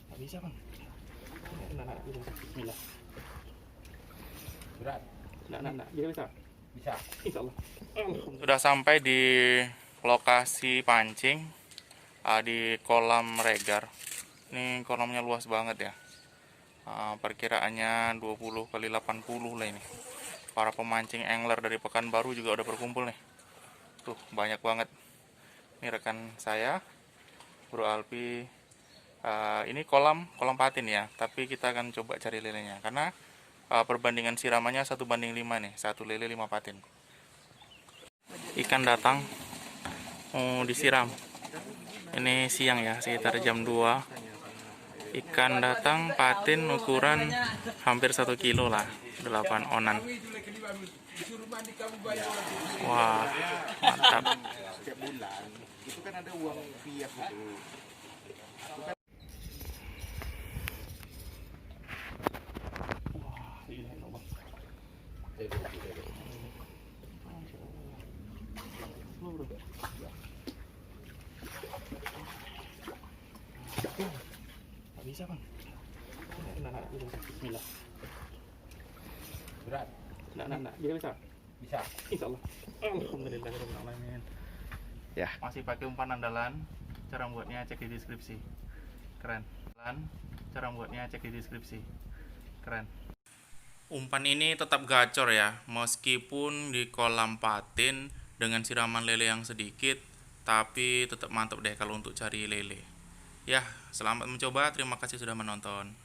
Nggak bisa bang. Bismillah. Berat. Nah, bisa. Bisa. Insya Allah. Sudah sampai di lokasi pancing di kolam Regar. Ini kolamnya luas banget ya. Perkiraannya 20 kali 80 lah ini. Para pemancing angler dari Pekanbaru juga udah berkumpul nih. Tuh, banyak banget. Ini rekan saya, Bro Alpi. Ini kolam patin ya, tapi kita akan coba cari lelenya karena perbandingan siramannya 1:5 nih, 1 lele 5 patin. Ikan datang mau disiram. Ini siang ya, sekitar jam 2. Ikan datang patin ukuran hampir 1 kilo lah, 8 onan. Wah, mantap. Setiap bulan itu kan ada uang PIF itu. Nggak bisa bang. Bismillah. Berat. Nah, bisa. Bisa. Insya Allah. Alhamdulillahirobbilalamin. Ya, masih pakai umpan andalan. Cara membuatnya cek di deskripsi. Keren. Cara membuatnya cek di deskripsi. Keren. Umpan ini tetap gacor ya, meskipun di kolam patin dengan siraman lele yang sedikit, tapi tetap mantap deh kalau untuk cari lele. Ya, selamat mencoba. Terima kasih sudah menonton.